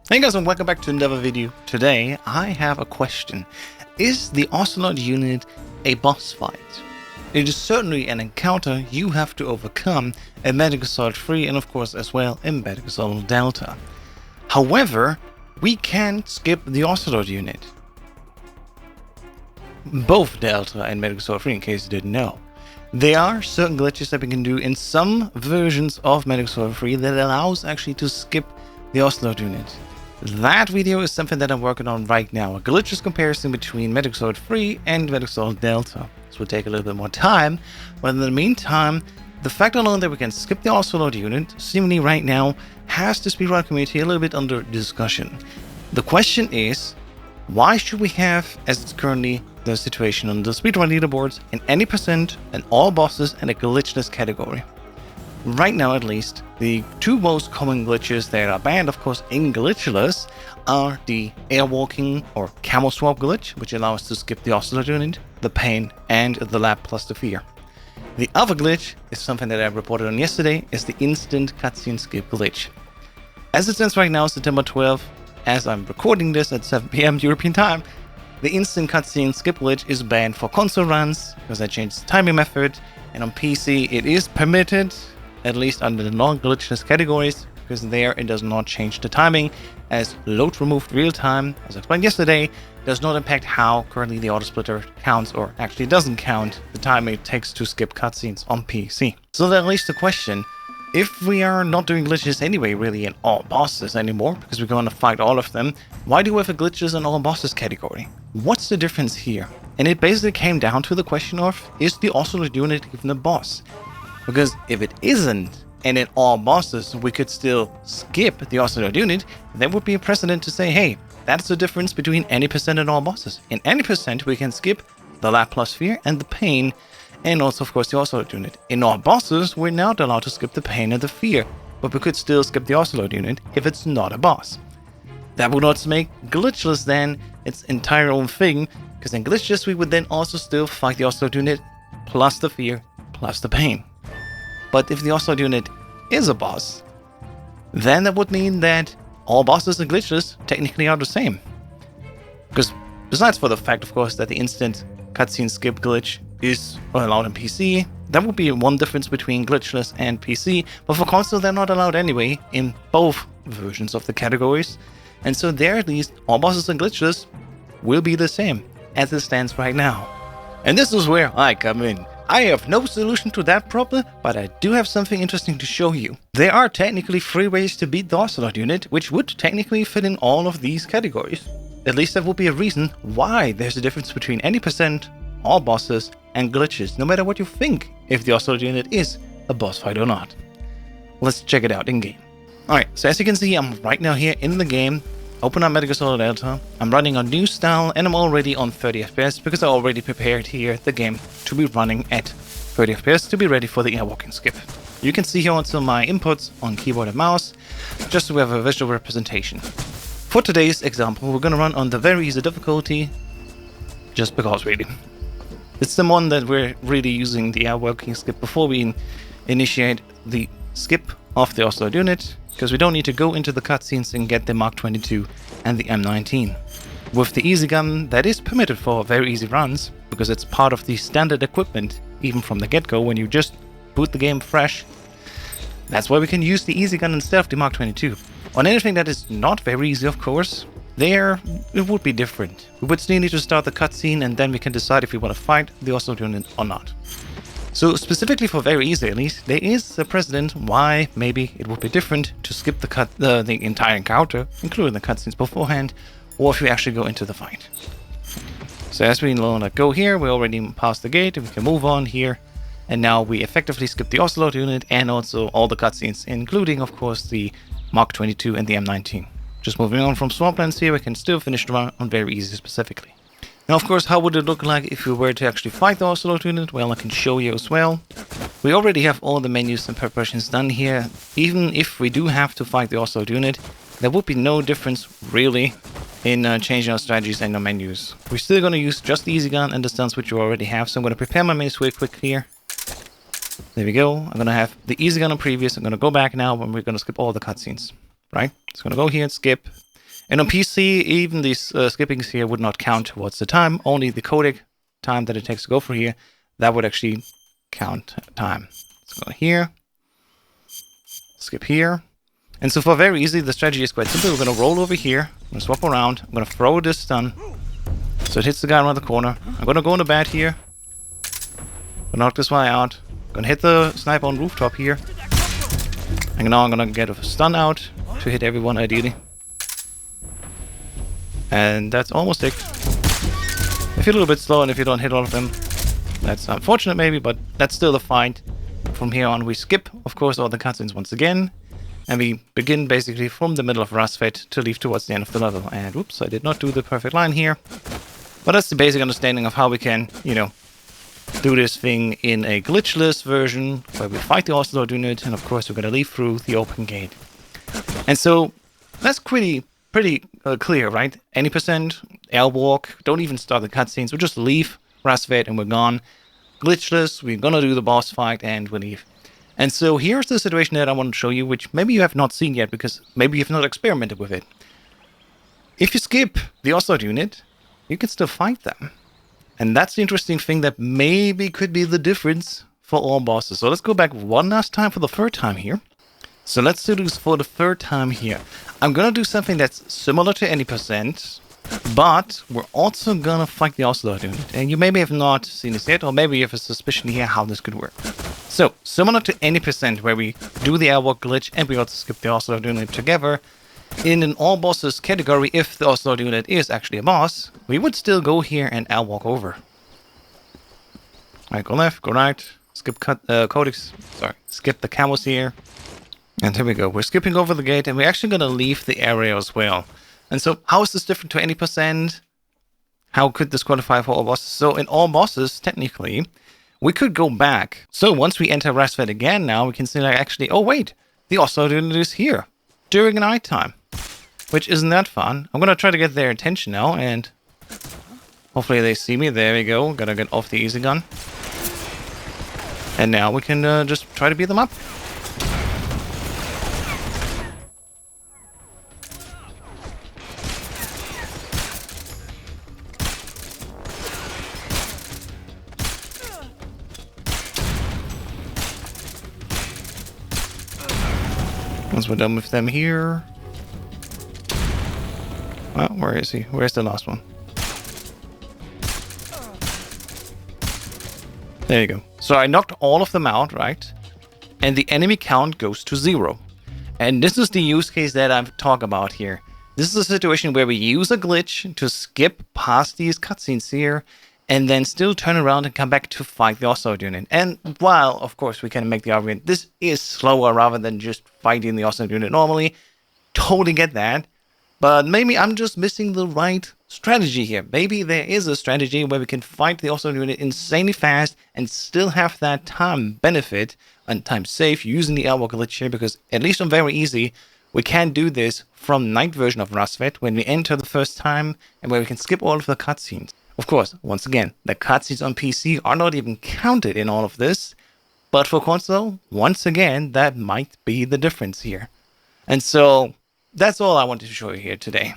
Hey guys, and welcome back to another video. Today I have a question. Is the Ocelot unit a boss fight? It is certainly an encounter you have to overcome in Metal Gear Solid 3 and of course as well in Metal Gear Solid Delta. However, we can skip the Ocelot unit. Both Delta and Metal Gear Solid 3, in case you didn't know. There are certain glitches that we can do in some versions of Metal Gear Solid 3 that allows actually to skip the Ocelot unit. That video is something that I'm working on right now, a glitchless comparison between Metal Gear Solid 3 and Metal Gear Solid Delta. This will take a little bit more time, but in the meantime, the fact alone that we can skip the Ocelot unit, seemingly right now, has the speedrun community a little bit under discussion. The question is, why should we have, as it's currently the situation on the speedrun leaderboards, an any percent and all bosses in a glitchless category? Right now, at least, the two most common glitches that are banned, of course, in glitchless are the airwalking or camel swap glitch, which allows us to skip the Ocelot unit, the pain, and the lab plus the fear. The other glitch is something that I reported on yesterday, is the instant cutscene skip glitch. As it stands right now, September 12th, as I'm recording this at 7 PM European time, the instant cutscene skip glitch is banned for console runs because I changed the timing method, and on PC it is permitted, at least under the non-glitchless categories, because there it does not change the timing, as load removed real time, as I explained yesterday, does not impact how currently the auto-splitter counts, or actually doesn't count the time it takes to skip cutscenes on PC. So that leaves the question, if we are not doing glitches anyway really in all bosses anymore, because we're going to fight all of them, why do we have a glitches in all bosses category? What's the difference here? And it basically came down to the question of, is the Ocelot unit even a boss? Because if it isn't, and in all bosses we could still skip the Ocelot unit, there would be a precedent to say, hey, that's the difference between any percent and all bosses. In any percent we can skip the lab plus fear and the pain, and also of course the Ocelot unit. In all bosses we're not allowed to skip the pain and the fear, but we could still skip the Ocelot unit if it's not a boss. That would not make glitchless then its entire own thing, because in glitchless we would then also still fight the Ocelot unit plus the fear plus the pain. But if the Ocelot unit is a boss, then that would mean that all bosses and glitches technically are the same. Because besides for the fact, of course, that the instant cutscene skip glitch is allowed on PC, that would be one difference between glitchless and PC, but for console they're not allowed anyway in both versions of the categories, and so there at least all bosses and glitches will be the same as it stands right now. And this is where I come in. I have no solution to that problem, but I do have something interesting to show you. There are technically 3 ways to beat the Ocelot unit, which would technically fit in all of these categories. At least that would be a reason why there's a difference between any percent, all bosses, and glitches, no matter what you think if the Ocelot unit is a boss fight or not. Let's check it out in game. Alright, so as you can see, I'm right now here in the game. Open up Metal Gear Solid Delta. I'm running on new style and I'm already on 30 FPS because I already prepared here the game to be running at 30 FPS to be ready for the airwalking skip. You can see here also my inputs on keyboard and mouse, just so we have a visual representation. For today's example, we're gonna run on the very easy difficulty, just because really. It's the one that we're really using the airwalking skip before we initiate the skip of the Ocelot unit, because we don't need to go into the cutscenes and get the Mark 22 and the M19. With the easy gun, that is permitted for very easy runs, because it's part of the standard equipment, even from the get-go when you just boot the game fresh. That's why we can use the easy gun instead of the Mark 22. On anything that is not very easy, of course, there it would be different. We would still need to start the cutscene and then we can decide if we want to fight the Ocelot unit or not. So specifically for very easy at least, there is a precedent why maybe it would be different to skip the entire encounter, including the cutscenes beforehand, or if we actually go into the fight. So as we go here, we already passed the gate and we can move on here. And now we effectively skip the Ocelot unit and also all the cutscenes, including of course the Mark 22 and the M19. Just moving on from Swamplands here, we can still finish the run on very easy specifically. Now, of course, how would it look like if we were to actually fight the Ocelot unit? Well, I can show you as well. We already have all the menus and preparations done here. Even if we do have to fight the Ocelot unit, there would be no difference really in changing our strategies and our menus. We're still going to use just the easy gun and the stunts which you already have, so I'm going to prepare my menus real quick here. There we go. I'm going to have the easy gun on previous. I'm going to go back now and we're going to skip all the cutscenes, right? So I'm going to go here and skip. And on PC, even these skippings here would not count towards the time. Only the codec time that it takes to go through here, that would actually count time. Let's go here. Skip here. And so for very easy, the strategy is quite simple. We're going to roll over here. I'm going to swap around. I'm going to throw this stun. So it hits the guy around the corner. I'm going to go in the bat here. Knock this guy out. I'm going to hit the sniper on rooftop here. And now I'm going to get a stun out to hit everyone ideally. And that's almost it. If you're a little bit slow and if you don't hit all of them, that's unfortunate maybe, but that's still the fight. From here on we skip, of course, all the cutscenes once again. And we begin basically from the middle of Rasvet to leave towards the end of the level. And whoops, I did not do the perfect line here. But that's the basic understanding of how we can, you know, do this thing in a glitchless version where we fight the Ocelot unit, and of course we're going to leave through the open gate. And so that's pretty clear, right? Any percent, airwalk, don't even start the cutscenes, we'll just leave Rasvet and we're gone. Glitchless, we're gonna do the boss fight and we leave. And so here's the situation that I want to show you, which maybe you have not seen yet because maybe you've not experimented with it. If you skip the Ocelot unit, you can still fight them. And that's the interesting thing that maybe could be the difference for all bosses. So let's go back one last time for the third time here. So let's do this for the third time here. I'm gonna do something that's similar to any percent, but we're also gonna fight the Ocelot unit. And you maybe have not seen this yet, or maybe you have a suspicion here how this could work. So, similar to any percent where we do the airwalk glitch and we also skip the Ocelot unit together, in an all bosses category, if the Ocelot unit is actually a boss, we would still go here and airwalk over. Alright, go left, go right, skip codecs, skip the camels here. And here we go, we're skipping over the gate and we're actually gonna leave the area as well. And so, how is this different to any percent? How could this qualify for all bosses? So, in all bosses, technically, we could go back. So, once we enter Rasvet again now, we can see like, actually, oh wait, the Ocelot unit is here during night time. Which isn't that fun. I'm gonna try to get their attention now, and hopefully they see me. There we go, gotta get off the easy gun. And now we can just try to beat them up. Once we're done with them here... Well, where is he? Where's the last one? There you go. So I knocked all of them out, right? And the enemy count goes to 0. And this is the use case that I'm talking about here. This is a situation where we use a glitch to skip past these cutscenes here and then still turn around and come back to fight the Ocelot unit. And while, of course, we can make the argument this is slower rather than just fighting the Ocelot unit normally, totally get that. But maybe I'm just missing the right strategy here. Maybe there is a strategy where we can fight the Ocelot unit insanely fast and still have that time benefit and time save using the airwalk glitch here, because at least on very easy, we can do this from night version of Rasvet when we enter the first time and where we can skip all of the cutscenes. Of course, once again, the cutscenes on PC are not even counted in all of this, but for console, once again, that might be the difference here. And so, that's all I wanted to show you here today.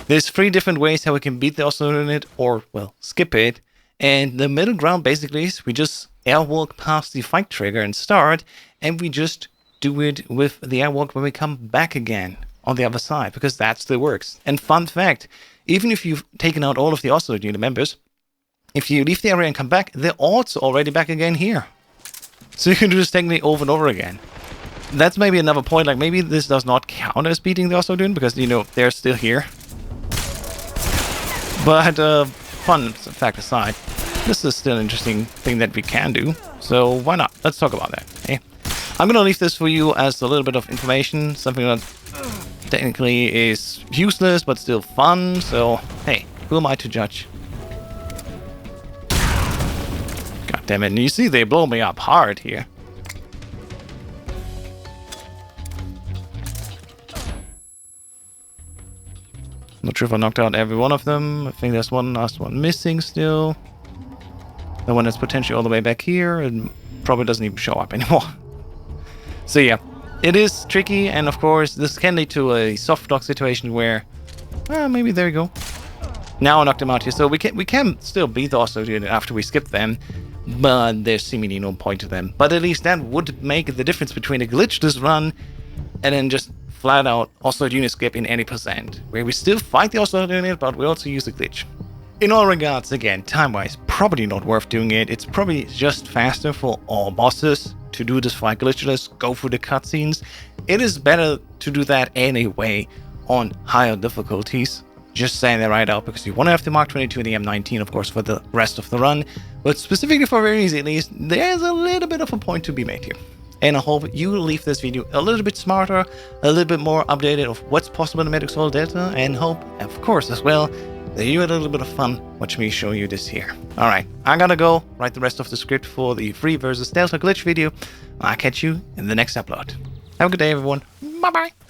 There's 3 different ways how we can beat the Ocelot unit, or, well, skip it, and the middle ground basically is we just airwalk past the fight trigger and start, and we just do it with the airwalk when we come back again on the other side, because that still works. And fun fact, even if you've taken out all of the Ocelot unit members, if you leave the area and come back, they're also already back again here. So you can do this technically over and over again. That's maybe another point, like maybe this does not count as beating the Ocelot unit, because, you know, they're still here. But, fun fact aside, this is still an interesting thing that we can do, so why not? Let's talk about that, okay? I'm gonna leave this for you as a little bit of information, something that technically is useless, but still fun, so, hey, who am I to judge? God damn it, and you see they blow me up hard here. Not sure if I knocked out every one of them. I think there's one last one missing still. The one that's potentially all the way back here and probably doesn't even show up anymore. So yeah, it is tricky, and of course this can lead to a soft lock situation where Maybe there you go. Now I knocked him out here, so we can still beat the Ocelot Unit after we skip them, but there's seemingly no point to them. But at least that would make the difference between a glitchless run and then just flat out Ocelot Unit skip in any percent, where we still fight the Ocelot Unit, but we also use the glitch. In all regards, again, time-wise, probably not worth doing it. It's probably just faster for all bosses to do this fight glitchless, go through the cutscenes. It is better to do that anyway on higher difficulties. Just saying that right out, because you want to have the Mark 22 and the M19, of course, for the rest of the run. But specifically for very easy, at least, there's a little bit of a point to be made here. And I hope you leave this video a little bit smarter, a little bit more updated of what's possible in MGS Delta, and hope, of course, as well, that you had a little bit of fun watching me show you this here. Alright, I gotta go write the rest of the script for the free versus Delta glitch video. I'll catch you in the next upload. Have a good day, everyone. Bye-bye.